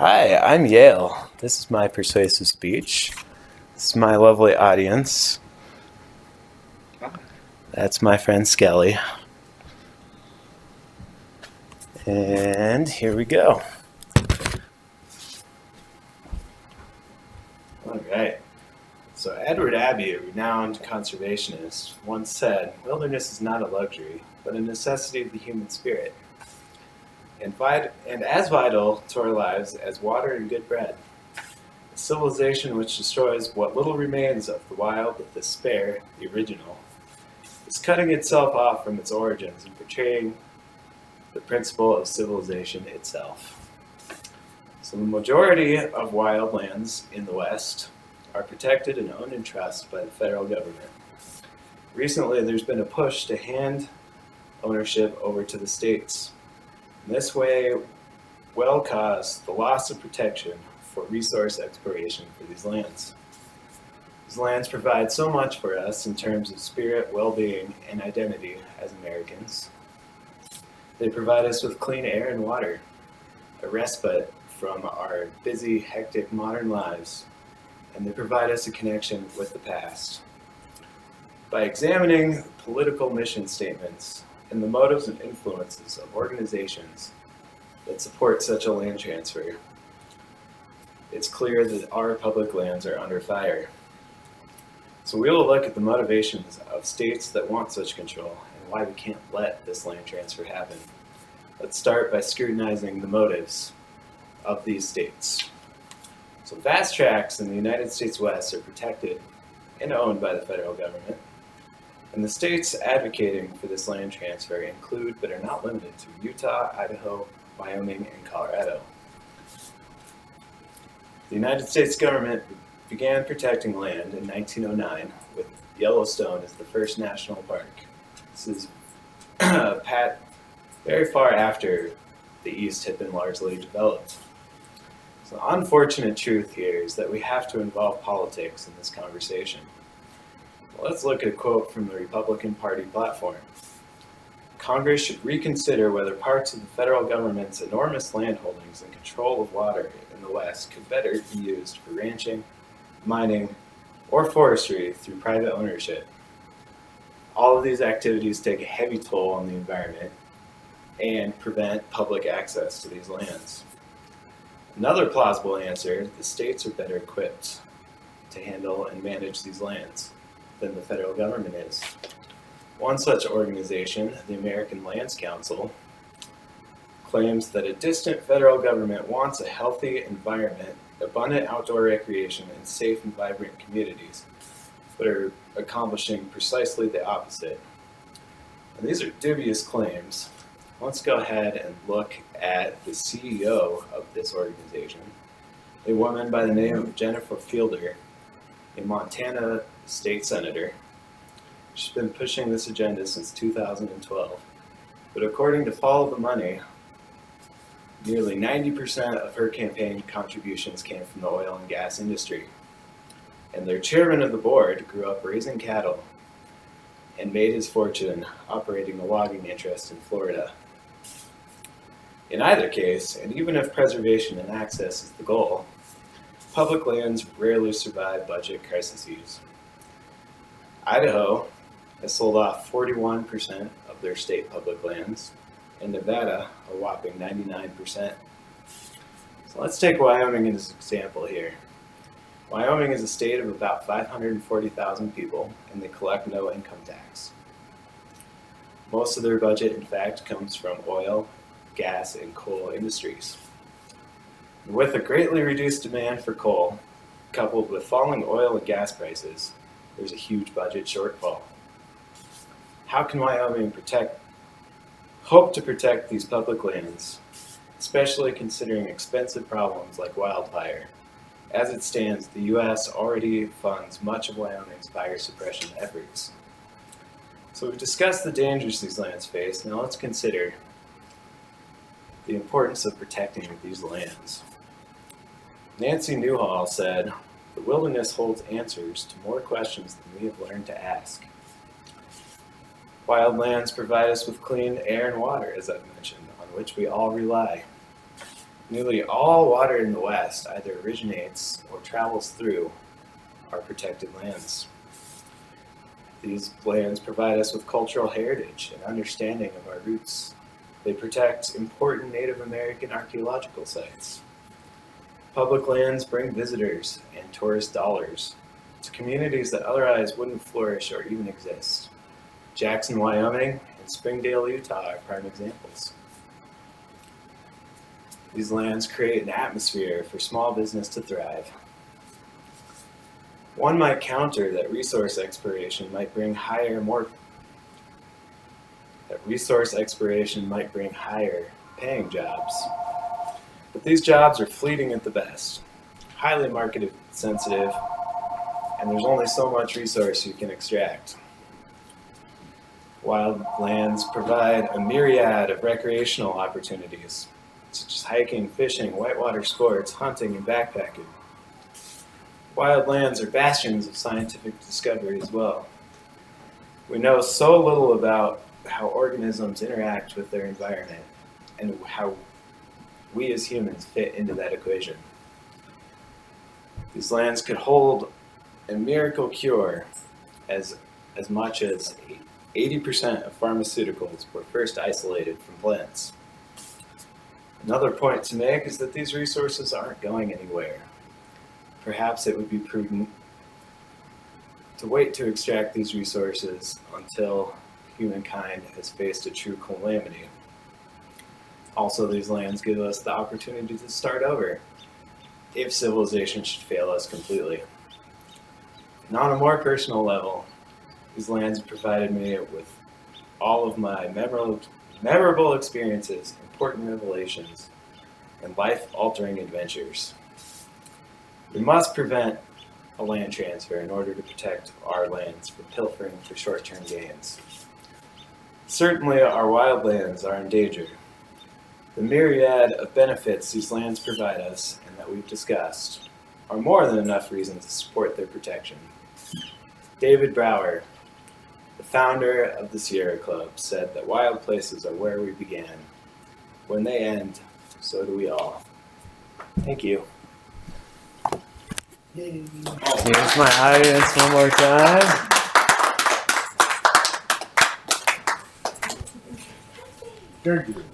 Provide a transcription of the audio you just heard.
Hi, I'm Yale. This is my persuasive speech. This is my lovely audience. That's my friend Skelly. And here we go. All right. So Edward Abbey, a renowned conservationist, once said, "Wilderness is not a luxury, but a necessity of the human spirit, and as vital to our lives as water and good bread. A civilization which destroys what little remains of the wild, the spare, the original, is cutting itself off from its origins and betraying the principle of civilization itself." So the majority of wild lands in the West are protected and owned in trust by the federal government. Recently, there's been a push to hand ownership over to the states. This way will cause the loss of protection for resource exploration for these lands. These lands provide so much for us in terms of spirit, well-being, and identity as Americans. They provide us with clean air and water, a respite from our busy, hectic modern lives, and they provide us a connection with the past. By examining political mission statements and the motives and influences of organizations that support such a land transfer, it's clear that our public lands are under fire. So we will look at the motivations of states that want such control and why we can't let this land transfer happen. Let's start by scrutinizing the motives of these states. So vast tracts in the United States West are protected and owned by the federal government, and the states advocating for this land transfer include, but are not limited to, Utah, Idaho, Wyoming, and Colorado. The United States government began protecting land in 1909 with Yellowstone as the first national park. This is very far after the East had been largely developed. So the unfortunate truth here is that we have to involve politics in this conversation. Let's look at a quote from the Republican Party platform. "Congress should reconsider whether parts of the federal government's enormous land holdings and control of water in the West could better be used for ranching, mining, or forestry through private ownership. All of these activities take a heavy toll on the environment and prevent public access to these lands." Another plausible answer: the states are better equipped to handle and manage these lands than the federal government is. One such organization, the American Lands Council, claims that a distant federal government wants a healthy environment, abundant outdoor recreation, and safe and vibrant communities, but are accomplishing precisely the opposite. And these are dubious claims. Let's go ahead and look at the CEO of this organization, a woman by the name of Jennifer Fielder, a Montana state senator. She's been pushing this agenda since 2012. But according to Follow the Money, nearly 90% of her campaign contributions came from the oil and gas industry. And their chairman of the board grew up raising cattle and made his fortune operating a logging interest in Florida. In either case, and even if preservation and access is the goal, public lands rarely survive budget crises. Idaho has sold off 41% of their state public lands, and Nevada a whopping 99%. So let's take Wyoming as an example here. Wyoming is a state of about 540,000 people, and they collect no income tax. Most of their budget, in fact, comes from oil, gas, and coal industries. With a greatly reduced demand for coal, coupled with falling oil and gas prices, there's a huge budget shortfall. How can Wyoming hope to protect these public lands, especially considering expensive problems like wildfire? As it stands, the U.S. already funds much of Wyoming's fire suppression efforts. So we've discussed the dangers these lands face. Now let's consider the importance of protecting these lands. Nancy Newhall said, "The wilderness holds answers to more questions than we have learned to ask." Wild lands provide us with clean air and water, as I've mentioned, on which we all rely. Nearly all water in the West either originates or travels through our protected lands. These lands provide us with cultural heritage and understanding of our roots. They protect important Native American archaeological sites. Public lands bring visitors and tourist dollars to communities that otherwise wouldn't flourish or even exist. Jackson, Wyoming, and Springdale, Utah are prime examples. These lands create an atmosphere for small business to thrive. One might counter that resource exploration might bring higher paying jobs. But these jobs are fleeting at the best, highly market sensitive, and there's only so much resource you can extract. Wild lands provide a myriad of recreational opportunities, such as hiking, fishing, whitewater sports, hunting, and backpacking. Wild lands are bastions of scientific discovery as well. We know so little about how organisms interact with their environment and how we as humans fit into that equation. These lands could hold a miracle cure as much as 80% of pharmaceuticals were first isolated from plants. Another point to make is that these resources aren't going anywhere. Perhaps it would be prudent to wait to extract these resources until humankind has faced a true calamity. Also, these lands give us the opportunity to start over if civilization should fail us completely. And on a more personal level, these lands have provided me with all of my memorable experiences, important revelations, and life-altering adventures. We must prevent a land transfer in order to protect our lands from pilfering for short-term gains. Certainly, our wild lands are in danger. The myriad of benefits these lands provide us, and that we've discussed, are more than enough reason to support their protection. David Brower, the founder of the Sierra Club, said that wild places are where we began. When they end, so do we all. Thank you. Yay. Here's my audience one more time. Very good.